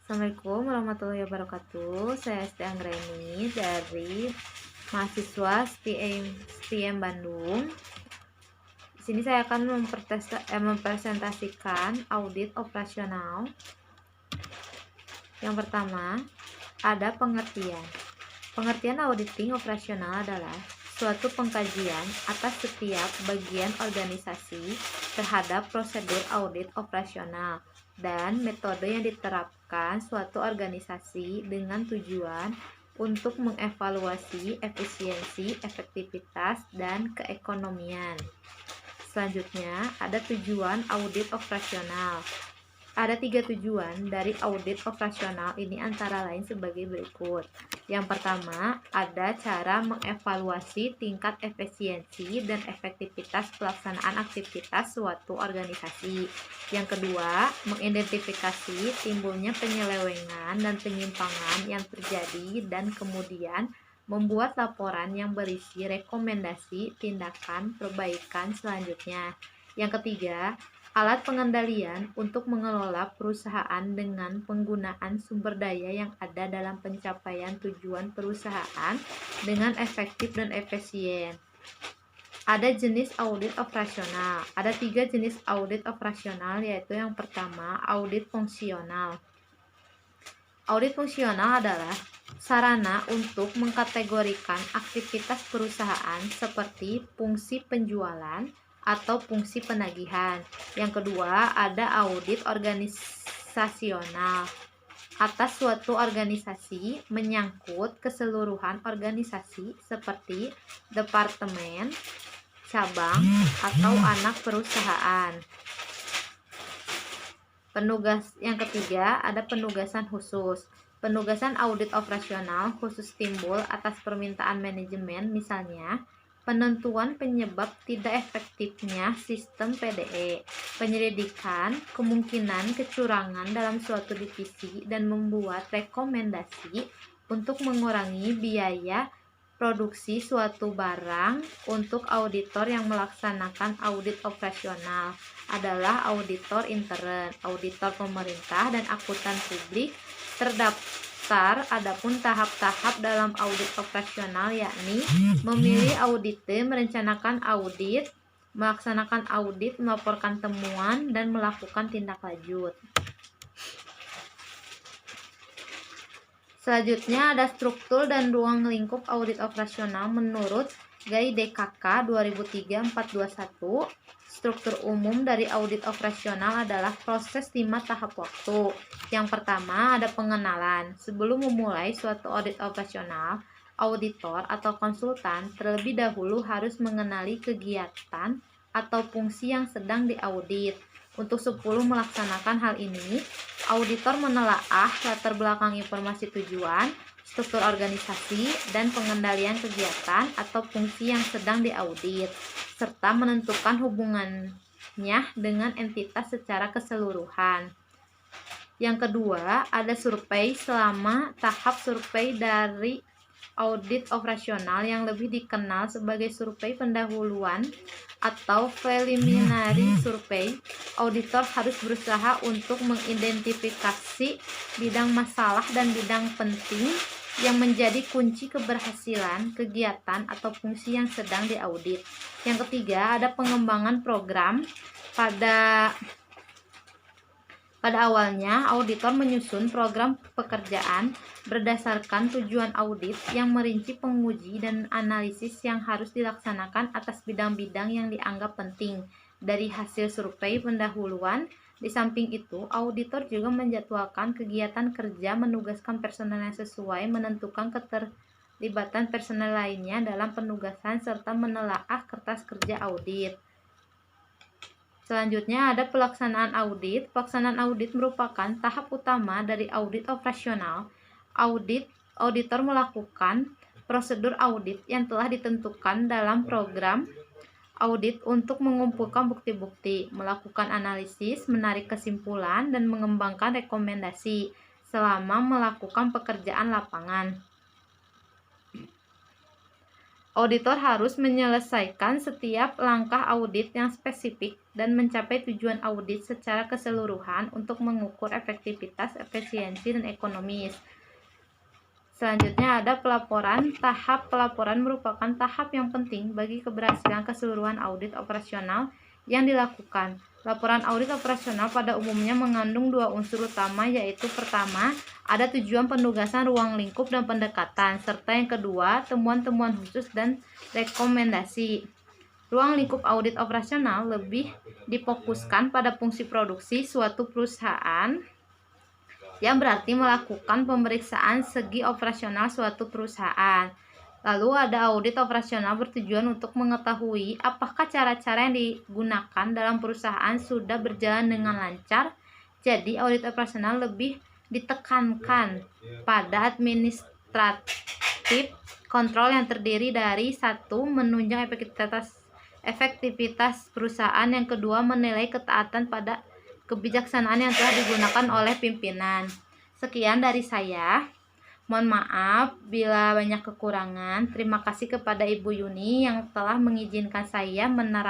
Assalamualaikum warahmatullahi wabarakatuh. Saya Esti Anggreni dari mahasiswa STM Bandung. Di sini saya akan mempresentasikan audit operasional. Yang pertama, ada pengertian. Pengertian auditing operasional adalah suatu pengkajian atas setiap bagian organisasi terhadap prosedur audit operasional dan metode yang diterapkan suatu organisasi dengan tujuan untuk mengevaluasi efisiensi, efektivitas, dan keekonomian. Selanjutnya, ada tujuan audit operasional. Ada 3 tujuan dari audit operasional ini antara lain sebagai berikut. Yang pertama, ada cara mengevaluasi tingkat efisiensi dan efektivitas pelaksanaan aktivitas suatu organisasi. Yang kedua, mengidentifikasi timbulnya penyelewengan dan penyimpangan yang terjadi dan kemudian membuat laporan yang berisi rekomendasi tindakan perbaikan selanjutnya. Yang ketiga, alat pengendalian untuk mengelola perusahaan dengan penggunaan sumber daya yang ada dalam pencapaian tujuan perusahaan dengan efektif dan efisien. Ada jenis audit operasional. Ada 3 jenis audit operasional, yaitu yang pertama, audit fungsional. Audit fungsional adalah sarana untuk mengkategorikan aktivitas perusahaan seperti fungsi penjualan atau fungsi penagihan. Yang kedua, ada audit organisasional. Atas suatu organisasi menyangkut keseluruhan organisasi seperti departemen, cabang, atau anak perusahaan. Yang ketiga, ada penugasan khusus. Penugasan audit operasional khusus timbul atas permintaan manajemen, misalnya penentuan penyebab tidak efektifnya sistem PDE, penyelidikan kemungkinan kecurangan dalam suatu divisi, dan membuat rekomendasi untuk mengurangi biaya produksi suatu barang. Untuk auditor yang melaksanakan audit operasional adalah auditor intern, auditor pemerintah, dan akuntan publik terdaftar. Adapun tahap-tahap dalam audit operasional yakni memilih audite, merencanakan audit, melaksanakan audit, melaporkan temuan, dan melakukan tindak lanjut. Selanjutnya ada struktur dan ruang lingkup audit operasional menurut GAI-DKK 2003-421. Struktur umum dari audit operasional adalah proses 5 tahap waktu. Yang pertama, ada pengenalan. Sebelum memulai suatu audit operasional, auditor atau konsultan terlebih dahulu harus mengenali kegiatan atau fungsi yang sedang diaudit. Untuk 10 melaksanakan hal ini, auditor menelaah latar belakang informasi tujuan, struktur organisasi, dan pengendalian kegiatan atau fungsi yang sedang diaudit, serta menentukan hubungannya dengan entitas secara keseluruhan. Yang kedua, ada survei. Selama tahap survei dari audit operasional yang lebih dikenal sebagai survei pendahuluan atau preliminary survei, auditor harus berusaha untuk mengidentifikasi bidang masalah dan bidang penting yang menjadi kunci keberhasilan kegiatan atau fungsi yang sedang diaudit. Yang ketiga, ada pengembangan program. Pada awalnya, auditor menyusun program pekerjaan berdasarkan tujuan audit yang merinci penguji dan analisis yang harus dilaksanakan atas bidang-bidang yang dianggap penting dari hasil survei pendahuluan. Di samping itu, auditor juga menjadwalkan kegiatan kerja, menugaskan personel yang sesuai, menentukan keterlibatan personel lainnya dalam penugasan, serta menelaah kertas kerja audit. Selanjutnya ada pelaksanaan audit. Pelaksanaan audit merupakan tahap utama dari audit operasional. Auditor melakukan prosedur audit yang telah ditentukan dalam program audit untuk mengumpulkan bukti-bukti, melakukan analisis, menarik kesimpulan, dan mengembangkan rekomendasi selama melakukan pekerjaan lapangan. Auditor harus menyelesaikan setiap langkah audit yang spesifik dan mencapai tujuan audit secara keseluruhan untuk mengukur efektivitas, efisiensi, dan ekonomis. Selanjutnya ada pelaporan. Tahap pelaporan merupakan tahap yang penting bagi keberhasilan keseluruhan audit operasional yang dilakukan. Laporan audit operasional pada umumnya mengandung dua unsur utama, yaitu pertama, ada tujuan penugasan ruang lingkup dan pendekatan, serta yang kedua, temuan-temuan khusus dan rekomendasi. Ruang lingkup audit operasional lebih difokuskan pada fungsi produksi suatu perusahaan, yang berarti melakukan pemeriksaan segi operasional suatu perusahaan. Lalu ada audit operasional bertujuan untuk mengetahui apakah cara-cara yang digunakan dalam perusahaan sudah berjalan dengan lancar. Jadi audit operasional lebih ditekankan pada administratif kontrol yang terdiri dari satu, menunjang efektivitas perusahaan, yang kedua, menilai ketaatan pada kebijaksanaan yang telah digunakan oleh pimpinan. Sekian dari saya. Mohon maaf bila banyak kekurangan. Terima kasih kepada Ibu Yuni yang telah mengizinkan saya menerangkan